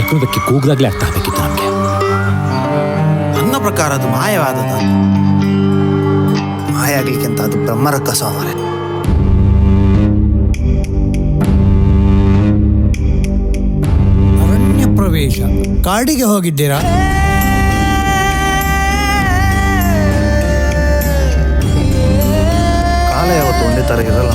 ಚಕ್ರವರ್ತಿ ಕೂಗ್ದಾಗ್ಲೇ ಅರ್ಥ ಆಗಬೇಕಿತ್ತು ನಮಗೆ. ನನ್ನ ಪ್ರಕಾರ ಅದು ಮಾಯವಾದದ. ಮಾಯ ಆಗ್ಲಿಕ್ಕಿಂತ ಅದು ಬ್ರಹ್ಮರಕ್ಕಸ ಮಾರೆ. ಅರಣ್ಯ ಪ್ರವೇಶ, ಕಾಡಿಗೆ ಹೋಗಿದ್ದೀರಾ? ಕಾಲ ಯಾವತ್ತು ಒಂದೇ ತರ ಇರಲ್ಲ.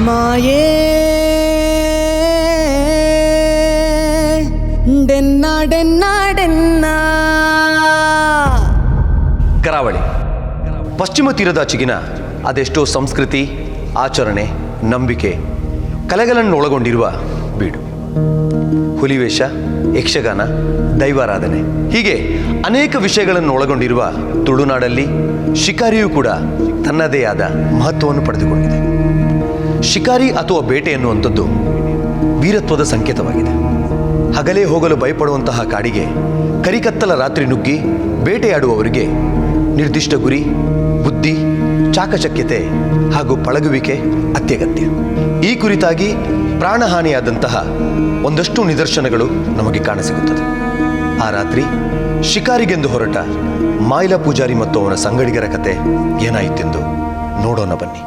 ಮಾಯೇ ಡೆನ್ನ ಡೆನ್ನ ಡೆನ್ನ. ಕರಾವಳಿ ಪಶ್ಚಿಮ ತೀರದಾಚೆಗಿನ ಅದೆಷ್ಟೋ ಸಂಸ್ಕೃತಿ, ಆಚರಣೆ, ನಂಬಿಕೆ, ಕಲೆಗಳನ್ನು ಒಳಗೊಂಡಿರುವ ಬೀಡು. ಹುಲಿವೇಷ, ಯಕ್ಷಗಾನ, ದೈವಾರಾಧನೆ ಹೀಗೆ ಅನೇಕ ವಿಷಯಗಳನ್ನು ಒಳಗೊಂಡಿರುವ ತುಳುನಾಡಲ್ಲಿ ಶಿಕಾರಿಯೂ ಕೂಡ ತನ್ನದೇ ಆದ ಮಹತ್ವವನ್ನು ಪಡೆದುಕೊಂಡಿದೆ. ಶಿಕಾರಿ ಅಥವಾ ಬೇಟೆ ಎನ್ನುವಂಥದ್ದು ವೀರತ್ವದ ಸಂಕೇತವಾಗಿದೆ. ಹಗಲೇ ಹೋಗಲು ಭಯಪಡುವಂತಹ ಕಾಡಿಗೆ ಕರಿಕತ್ತಲ ರಾತ್ರಿ ನುಗ್ಗಿ ಬೇಟೆಯಾಡುವವರಿಗೆ ನಿರ್ದಿಷ್ಟ ಗುರಿ, ಬುದ್ಧಿ, ಚಾಕಚಕ್ಯತೆ ಹಾಗೂ ಪಳಗುವಿಕೆ ಅತ್ಯಗತ್ಯ. ಈ ಕುರಿತಾಗಿ ಪ್ರಾಣಹಾನಿಯಾದಂತಹ ಒಂದಷ್ಟು ನಿದರ್ಶನಗಳು ನಮಗೆ ಕಾಣಸಿಗುತ್ತದೆ. ಆ ರಾತ್ರಿ ಶಿಕಾರಿಗೆಂದು ಹೊರಟ ಮಾಯ್ಲ ಪೂಜಾರಿ ಮತ್ತು ಅವನ ಸಂಗಡಿಗರ ಕತೆ ಏನಾಯಿತೆಂದು ನೋಡೋಣ ಬನ್ನಿ.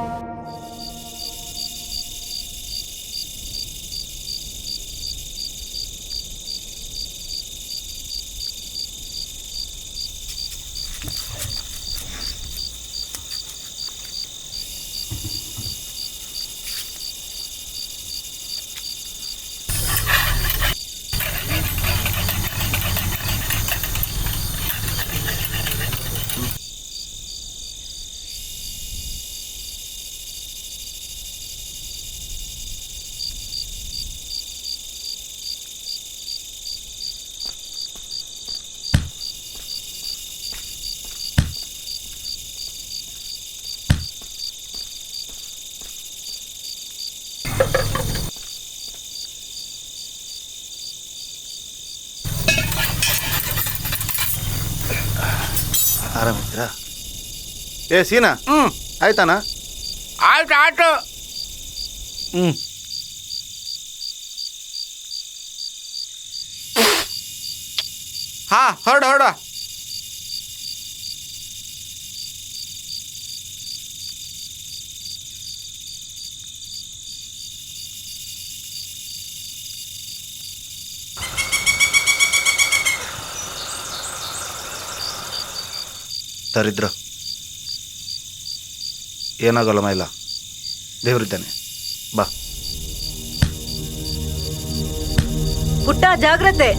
ಆರಾಮಿದ್ರಾ? ಸೀನಾ, ಆಯ್ತಾನ? ಆಯ್ತು ಆಯ್ತು. ಹಾ, ಹೊರಡು ಹೊರಡು. ದರಿದ್ರ ಏನಾಗಲ್ಲ ಮೈಲ, ದೇವರಿದ್ದಾನೆ, ಬಾ. ಪುಟ್ಟ ಜಾಗ್ರತೆ.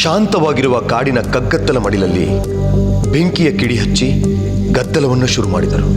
ಶಾಂತವಾಗಿರುವ ಕಾಡಿನ ಕಗ್ಗತ್ತಲ ಮಡಿಲಲ್ಲಿ ಬೆಂಕಿಯ ಕಿಡಿ ಹಚ್ಚಿ ಗದ್ದಲವನ್ನು ಶುರು ಮಾಡಿದರು.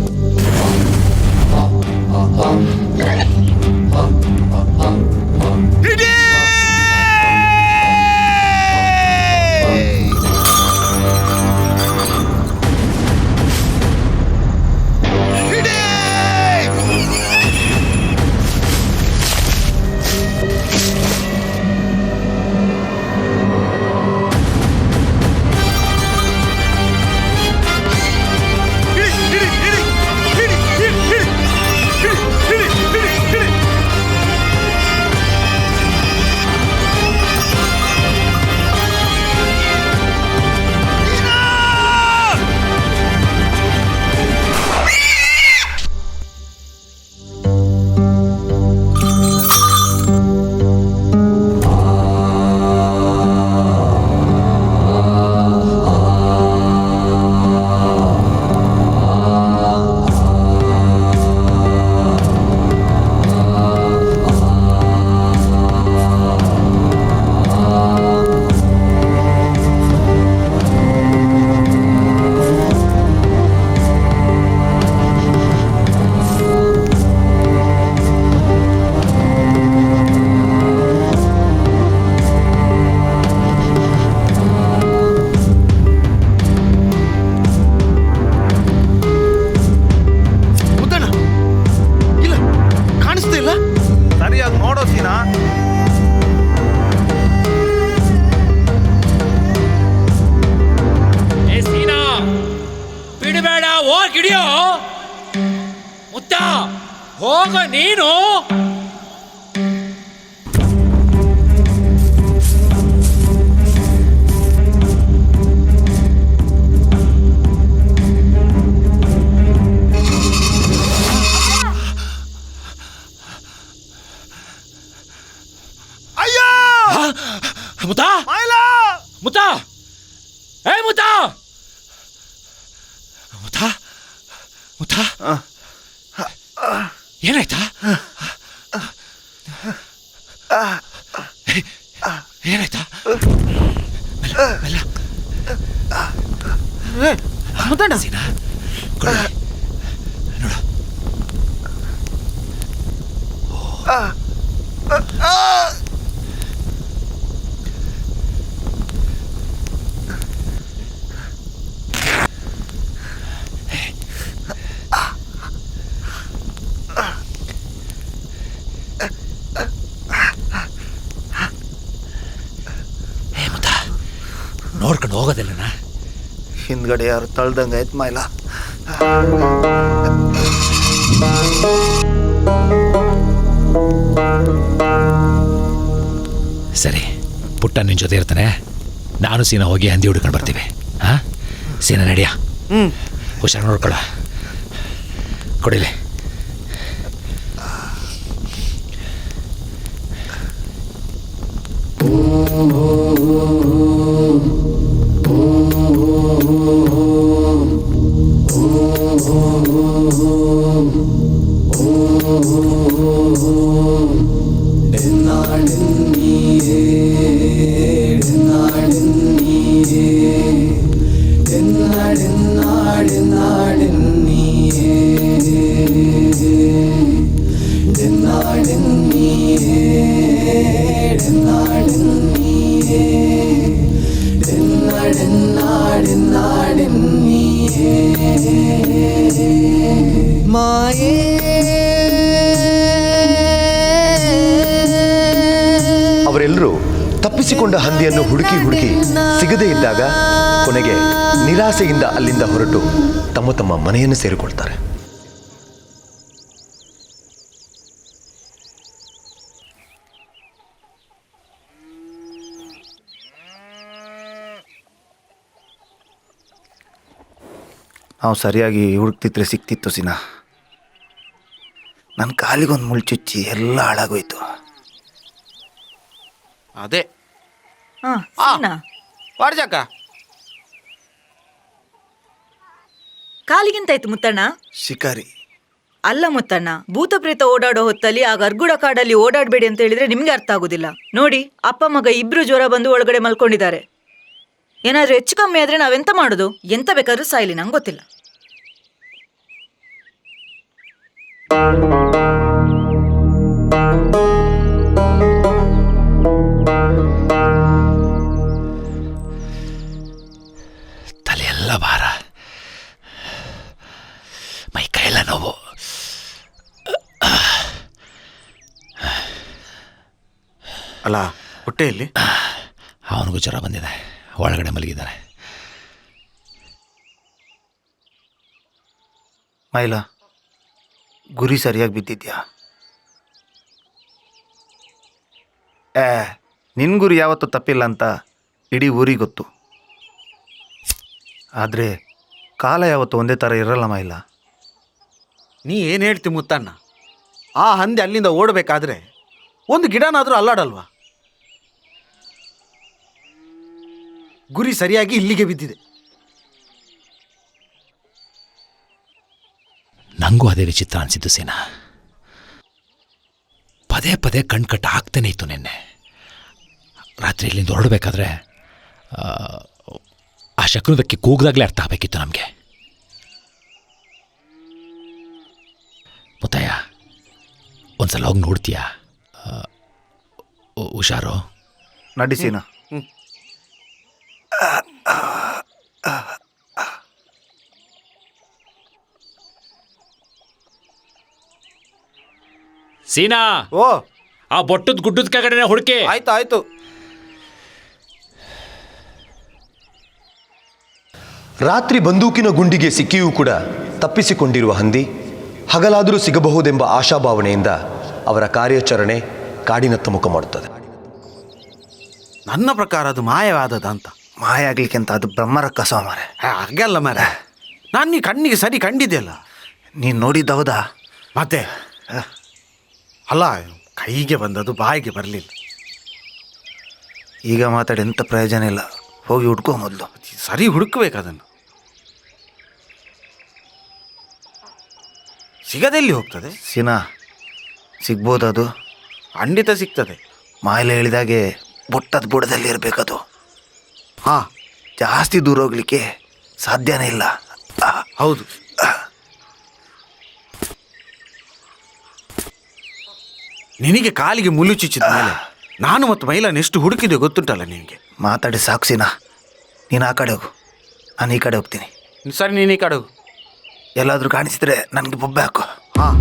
ಸರಿಯಾಗಿ ನೋಡೋ ಸೀನಾ. ಏ ಸೀನಾ, ಬಿಡಬೇಡ, ಹೋಗಿಡಿಯೋ. ಮುತ್ತ, ಹೋಗ ನೀನು. ಮುತ್ತ, ಮುತ್ತ, ಏ ಮುತ್ತ, ಮುತ್ತ, ಮುತ್ತ, ಏನಾಯ್ತಾ? ಏನಾಯ್ತಾ? ಮುತ್ತಣ್ಣ ಸೀನಾ, ನೋಡು. ನೋಡ್ಕೊಂಡು ಹೋಗೋದಿಲ್ಲನ? ಹಿಂದ್ಗಡೆ ಯಾರು ತಳ್ದಂಗೆ ಆಯ್ತು ಮಾಯ್ಲ. ಸರಿ, ಪುಟ್ಟ ನಿನ್ನ ಜೊತೆ ಇರ್ತಾನೆ. ನಾನು ಸೀನಾ ಹೋಗಿ ಹಂದಿ ಹುಡ್ಕೊಂಡು ಬರ್ತೀವಿ. ಹಾಂ ಸೀನಾ, ನಡಿಯ. ಹುಷಾರು ನೋಡ್ಕೊಳ. ಕೊಡಿಲಿ. ಅವರೆಲ್ಲರೂ ತಪ್ಪಿಸಿಕೊಂಡ ಹಂದಿಯನ್ನು ಹುಡುಕಿ ಹುಡುಕಿ ಸಿಗದೇ ಇದ್ದಾಗ ಕೊನೆಗೆ ನಿರಾಸೆಯಿಂದ ಅಲ್ಲಿಂದ ಹೊರಟು ತಮ್ಮ ತಮ್ಮ ಮನೆಯನ್ನು ಸೇರಿಕೊಳ್ತಾರೆ. ನಾವು ಸರಿಯಾಗಿ ಹುಡುಕ್ತಿದ್ರೆ ಸಿಕ್ತಿತ್ತು ಸೀನಾ. ನನ್ನ ಕಾಲಿಗೊಂದು ಮುಳ್ಳು ಚುಚ್ಚಿ ಎಲ್ಲ ಹಾಳಾಗೋಯ್ತು. ಅದೇ ವಾಡ್ಜಕ್ಕ ಕಾಲಿಗಿಂತಾಯ್ತು ಮುತ್ತಣ್ಣ. ಶಿಕಾರಿ ಅಲ್ಲ ಮುತ್ತಣ್ಣ, ಭೂತ ಪ್ರೇತ ಓಡಾಡೋ ಹೊತ್ತಲ್ಲಿ ಆ ಗರ್ಗುಡ ಕಾಡಲ್ಲಿ ಓಡಾಡಬೇಡಿ ಅಂತ ಹೇಳಿದ್ರೆ ನಿಮ್ಗೆ ಅರ್ಥ ಆಗುದಿಲ್ಲ. ನೋಡಿ, ಅಪ್ಪ ಮಗ ಇಬ್ರು ಜ್ವರ ಬಂದು ಒಳಗಡೆ ಮಲ್ಕೊಂಡಿದ್ದಾರೆ. ಏನಾದ್ರೂ ಹೆಚ್ಚು ಕಮ್ಮಿ ಆದ್ರೆ ನಾವೆಂತ ಮಾಡುದು? ಎಂತ ಬೇಕಾದ್ರೂ ಸಾಯ್ಲಿ, ನಂಗೆ ಗೊತ್ತಿಲ್ಲ. ತಲೆಯೆಲ್ಲ ಭಾರ, ಮೈ ಕೈಯೆಲ್ಲ ನೋವು. ಅಲ್ಲ ಹೊಟ್ಟೆಯಲ್ಲಿ ಅವನಿಗೂ ಜ್ವರ ಬಂದಿದೆ, ಒಳಗಡೆ ಮಲಗಿದ್ದಾನೆ. ಮೈಲ, ಗುರಿ ಸರಿಯಾಗಿ ಬಿದ್ದಿದ್ಯಾ? ನಿನ್ನ ಗುರಿ ಯಾವತ್ತೂ ತಪ್ಪಿಲ್ಲ ಅಂತ ಇಡೀ ಊರಿಗೆ ಗೊತ್ತು. ಆದರೆ ಕಾಲ ಯಾವತ್ತು ಒಂದೇ ಥರ ಇರಲ್ಲ ಮೈಲ. ನೀ ಏನು ಹೇಳ್ತಿ ಮುತ್ತಣ್ಣ? ಆ ಹಂದಿ ಅಲ್ಲಿಂದ ಓಡಬೇಕಾದ್ರೆ ಒಂದು ಗಿಡನಾದರೂ ಅಲ್ಲಾಡಲ್ವಾ? ಗುರಿ ಸರಿಯಾಗಿ ಇಲ್ಲಿಗೆ ಬಿದ್ದಿದೆ. ನನಗೂ ಅದೇ ವಿಚಿತ್ರ ಅನಿಸಿದ್ದು ಸೀನಾ. ಪದೇ ಪದೇ ಕಣ್ಕಟ್ಟ ಆಗ್ತಾನೆ ಇತ್ತು. ನಿನ್ನೆ ರಾತ್ರಿ ಇಲ್ಲಿಂದ ಹೊರಡಬೇಕಾದ್ರೆ ಆ ಶಕುನದಕ್ಕೆ ಕೂಗ್ದಾಗಲೇ ಅರ್ಥ ಆಗಬೇಕಿತ್ತು ನಮಗೆ. ಮುತ್ತಯ್ಯ, ಒಂದ್ಸಲ ಹೋಗಿ ನೋಡ್ತೀಯಾ? ಹುಷಾರು. ನಡಿಸಿನ. ಸೀನಾ, ಓ ಆ ಬೊಟ್ಟದ ಗುಡ್ಡದ ಕೆಳಗಡೆ ಹುಡುಕಿ. ಆಯ್ತು ಆಯ್ತು. ರಾತ್ರಿ ಬಂದೂಕಿನ ಗುಂಡಿಗೆ ಸಿಕ್ಕಿಯೂ ಕೂಡ ತಪ್ಪಿಸಿಕೊಂಡಿರುವ ಹಂದಿ ಹಗಲಾದರೂ ಸಿಗಬಹುದೆಂಬ ಆಶಾಭಾವನೆಯಿಂದ ಅವರ ಕಾರ್ಯಾಚರಣೆ ಕಾಡಿನತ್ತ ಮುಖ ಮಾಡುತ್ತದೆ. ನನ್ನ ಪ್ರಕಾರ ಅದು ಮಾಯವಾದದ ಅಂತ. ಮಾಯ ಆಗ್ಲಿಕ್ಕೆ ಅಂತ ಅದು ಬ್ರಹ್ಮರ ಕಸ ಮಾರೆ. ಹಾಗಲ್ಲ ಮಾರ, ನಾನು ನೀ ಕಣ್ಣಿಗೆ ಸರಿ ಕಂಡಿದ್ದೆಲ್ಲ. ನೀನು ನೋಡಿದ್ದೌದಾ? ಮತ್ತೆ ಅಲ್ಲ, ಕೈಗೆ ಬಂದದು ಬಾಯಿಗೆ ಬರಲಿಲ್ಲ. ಈಗ ಮಾತಾಡಿ ಎಂಥ ಪ್ರಯೋಜನ ಇಲ್ಲ. ಹೋಗಿ ಹುಡ್ಕೋ ಮೊದಲು. ಸರಿ ಹುಡುಕ್ಬೇಕು ಅದನ್ನು. ಸಿಗದೆಲ್ಲಿ ಹೋಗ್ತದೆ? ಸೀನಾ, ಸಿಗ್ಬೋದದು? ಖಂಡಿತ ಸಿಗ್ತದೆ. ಮಾಯಲೆ ಹೇಳಿದಾಗೆ ಬುಟ್ಟದ ಬುಡದಲ್ಲಿ ಇರಬೇಕದು. ಹಾಂ, ಜಾಸ್ತಿ ದೂರ ಹೋಗ್ಲಿಕ್ಕೆ ಸಾಧ್ಯನೇ ಇಲ್ಲ. ಹೌದು. ನಿನಗೆ ಕಾಲಿಗೆ ಮುಳ್ಳು ಚುಚ್ಚಿದ ಮೇಲೆ ನಾನು ಮತ್ತು ಮೈಲಾನ್ ಎಷ್ಟು ಹುಡುಕಿದೆ ಗೊತ್ತುಂಟಲ್ಲ ನಿನಗೆ. ಮಾತಾಡಿ ಸಾಕು ಸೀನಾ. ನೀನು ಆ ಕಡೆ ಹೋಗು, ನಾನು ಈ ಕಡೆ ಹೋಗ್ತೀನಿ. ಸರಿ, ನೀನು ಈ ಕಡೆ ಹೋಗು. ಎಲ್ಲಾದರೂ ಕಾಣಿಸಿದ್ರೆ ನನಗೆ ಬೊಬ್ಬೆ ಹಾಕು. ಹಾಂ.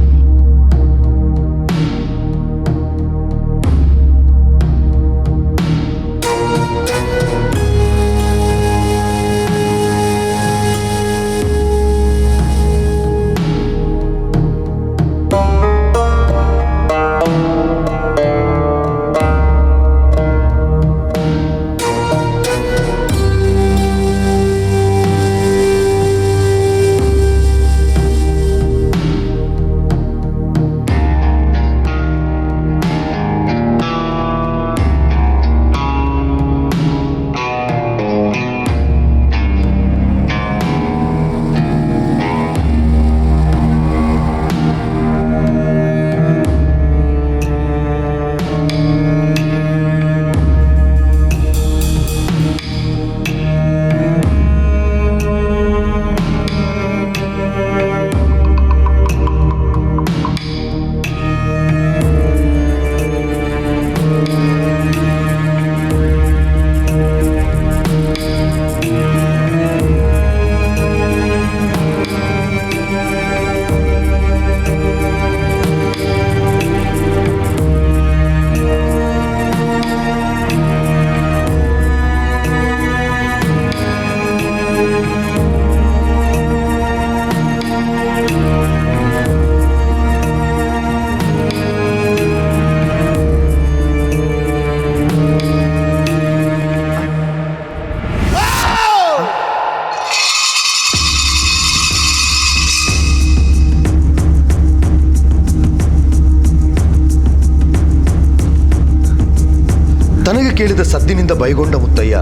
ತನಗೆ ಕೇಳಿದ ಸದ್ದಿನಿಂದ ಬೈಗೊಂಡ ಮುತ್ತಯ್ಯ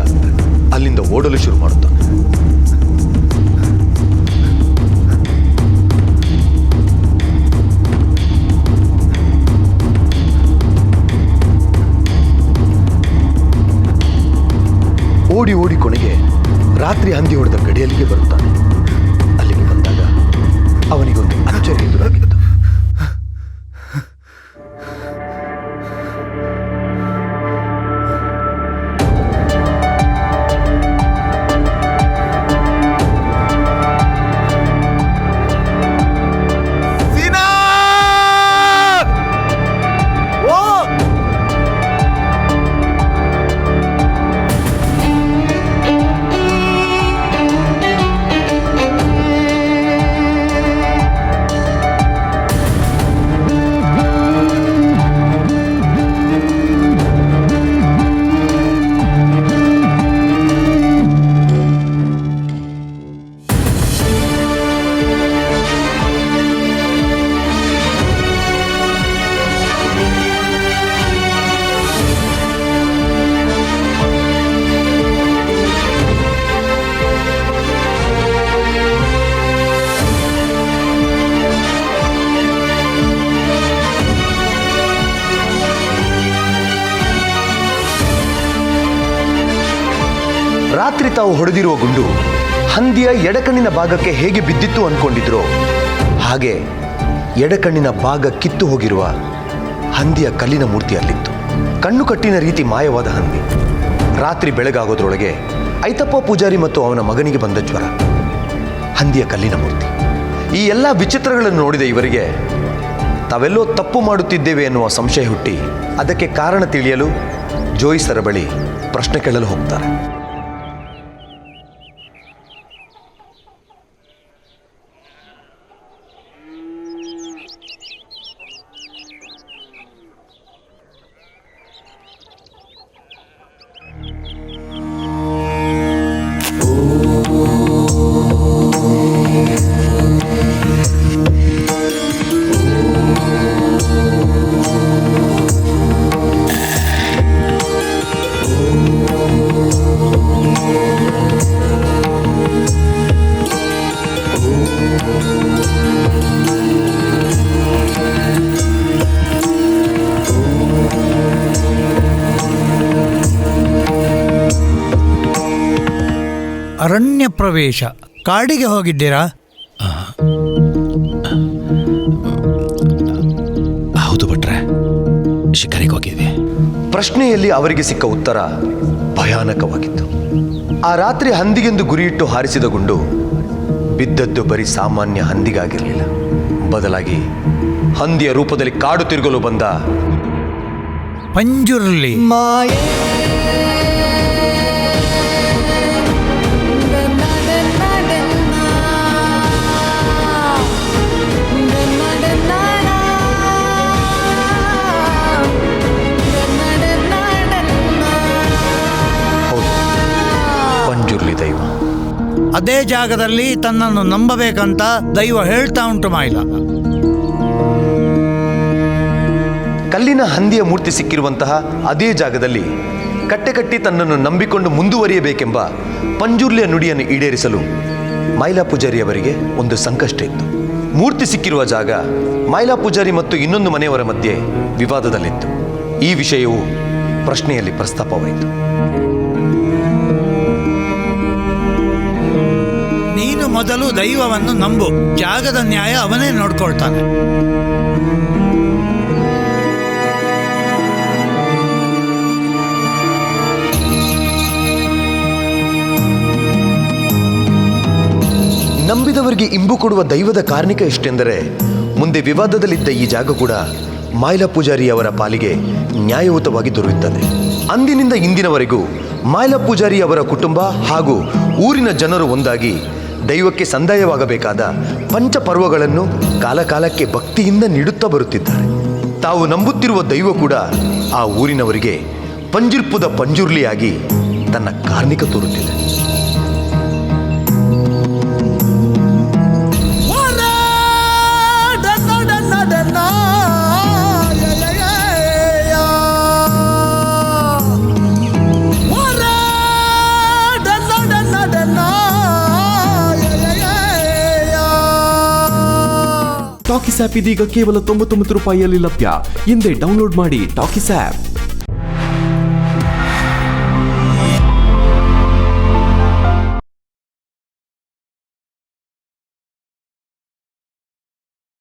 ಅಲ್ಲಿಂದ ಓಡಲು ಶುರು ಮಾಡುತ್ತಾನೆ. ಓಡಿ ಓಡಿ ಕೊನೆಗೆ ರಾತ್ರಿ ಹಂದಿ ಹೊಡೆದ ಗಡಿಯಲ್ಲಿಗೆ ಬರುತ್ತಾನೆ. ಅಲ್ಲಿಗೆ ಬಂದಾಗ ಅವನಿಗೊಂದು ಅಚ್ಚರಿ ಎದುರಾಗಿತ್ತು. ರಾತ್ರಿ ತಾವು ಹೊಡೆದಿರುವ ಗುಂಡು ಹಂದಿಯ ಎಡಕಣ್ಣಿನ ಭಾಗಕ್ಕೆ ಹೇಗೆ ಬಿದ್ದಿತ್ತು ಅನ್ಕೊಂಡಿದ್ರೋ ಹಾಗೆ ಎಡಕಣ್ಣಿನ ಭಾಗ ಕಿತ್ತು ಹೋಗಿರುವ ಹಂದಿಯ ಕಲ್ಲಿನ ಮೂರ್ತಿ ಅಲ್ಲಿತ್ತು. ಕಣ್ಣು ಕಟ್ಟಿನ ರೀತಿ ಮಾಯವಾದ ಹಂದಿ. ರಾತ್ರಿ ಬೆಳಗಾಗೋದ್ರೊಳಗೆ ಐತಪ್ಪ ಪೂಜಾರಿ ಮತ್ತು ಅವನ ಮಗನಿಗೆ ಬಂದ ಜ್ವರ. ಹಂದಿಯ ಕಲ್ಲಿನ ಮೂರ್ತಿ. ಈ ಎಲ್ಲ ವಿಚಿತ್ರಗಳನ್ನು ನೋಡಿದ ಇವರಿಗೆ ತಾವೆಲ್ಲೋ ತಪ್ಪು ಮಾಡುತ್ತಿದ್ದೇವೆ ಎನ್ನುವ ಸಂಶಯ ಹುಟ್ಟಿ ಅದಕ್ಕೆ ಕಾರಣ ತಿಳಿಯಲು ಜೋಯಿಸರ ಬಳಿ ಪ್ರಶ್ನೆ ಕೇಳಲು ಹೋಗ್ತಾರೆ. ಅರಣ್ಯ ಪ್ರವೇಶ. ಕಾಡಿಗೆ ಹೋಗಿದ್ದೀರಾ? ಹೌದು ಭಟ್ರೆ, ಶಿಕಾರಿಗೆ ಹೋಗಿದ್ವಿ. ಪ್ರಶ್ನೆಯಲ್ಲಿ ಅವರಿಗೆ ಸಿಕ್ಕ ಉತ್ತರ ಭಯಾನಕವಾಗಿತ್ತು. ಆ ರಾತ್ರಿ ಹಂದಿಗೆಂದು ಗುರಿಯಿಟ್ಟು ಹಾರಿಸಿದ ಗುಂಡು ಬಿದ್ದದ್ದು ಬರೀ ಸಾಮಾನ್ಯ ಹಂದಿಗಾಗಿರಲಿಲ್ಲ. ಬದಲಾಗಿ ಹಂದಿಯ ರೂಪದಲ್ಲಿ ಕಾಡು ತಿರುಗಲು ಬಂದ ಪಂಜುರ್ಲಿ. ಮಾಯೆ ಪಂಜುರ್ಲಿ ದೈವ. ಅದೇ ಜಾಗದಲ್ಲಿ ತನ್ನನ್ನು ನಂಬಬೇಕಂತ ದೈವ ಹೇಳ್ತಾ ಉಂಟು ಮಾಯಿಲ. ಕಲ್ಲಿನ ಹಂದಿಯ ಮೂರ್ತಿ ಸಿಕ್ಕಿರುವಂತಹ ಅದೇ ಜಾಗದಲ್ಲಿ ಕಟ್ಟೆಕಟ್ಟಿ ತನ್ನನ್ನು ನಂಬಿಕೊಂಡು ಮುಂದುವರಿಯಬೇಕೆಂಬ ಪಂಜುರ್ಲಿಯ ನುಡಿಯನ್ನು ಈಡೇರಿಸಲು ಮೈಲಾ ಪೂಜಾರಿಯವರಿಗೆ ಒಂದು ಸಂಕಷ್ಟ ಇತ್ತು. ಮೂರ್ತಿ ಸಿಕ್ಕಿರುವ ಜಾಗ ಮೈಲಾ ಪೂಜಾರಿ ಮತ್ತು ಇನ್ನೊಂದು ಮನೆಯವರ ಮಧ್ಯೆ ವಿವಾದದಲ್ಲಿತ್ತು. ಈ ವಿಷಯವು ಪ್ರಶ್ನೆಯಲ್ಲಿ ಪ್ರಸ್ತಾಪವಾಯಿತು. ನೀನು ಮೊದಲು ದೈವವನ್ನು ನಂಬು, ಜಾಗದ ನ್ಯಾಯ ಅವನೇ ನೋಡ್ಕೊಳ್ತಾನೆ. ನಂಬಿದವರಿಗೆ ಇಂಬು ಕೊಡುವ ದೈವದ ಕಾರ್ಣಿಕ ಎಷ್ಟೆಂದರೆ ಮುಂದೆ ವಿವಾದದಲ್ಲಿದ್ದ ಈ ಜಾಗ ಕೂಡ ಮೈಲಾ ಪೂಜಾರಿ ಅವರ ಪಾಲಿಗೆ ನ್ಯಾಯಯುತವಾಗಿ ದೊರೆಯುತ್ತದೆ. ಅಂದಿನಿಂದ ಇಂದಿನವರೆಗೂ ಮೈಲಾ ಪೂಜಾರಿ ಅವರ ಕುಟುಂಬ ಹಾಗೂ ಊರಿನ ಜನರು ಒಂದಾಗಿ ದೈವಕ್ಕೆ ಸಂದಾಯವಾಗಬೇಕಾದ ಪಂಚಪರ್ವಗಳನ್ನು ಕಾಲಕಾಲಕ್ಕೆ ಭಕ್ತಿಯಿಂದ ನೀಡುತ್ತಾ ಬರುತ್ತಿದ್ದಾರೆ. ತಾವು ನಂಬುತ್ತಿರುವ ದೈವ ಕೂಡ ಆ ಊರಿನವರಿಗೆ ಪಂಜಿರ್ಪುದ ಪಂಜುರ್ಲಿಯಾಗಿ ತನ್ನ ಕಾರ್ಣಿಕ ತೋರುತ್ತಿದೆ. ಟಾಕೀಸ್ ಆ್ಯಪ್ ಇದೀಗ ಕೇವಲ 99 ರೂಪಾಯಿಯಲ್ಲಿ ಲಭ್ಯ. ಹಿಂದೆ ಡೌನ್ಲೋಡ್ ಮಾಡಿ ಟಾಕೀಸ್ ಆ್ಯಪ್.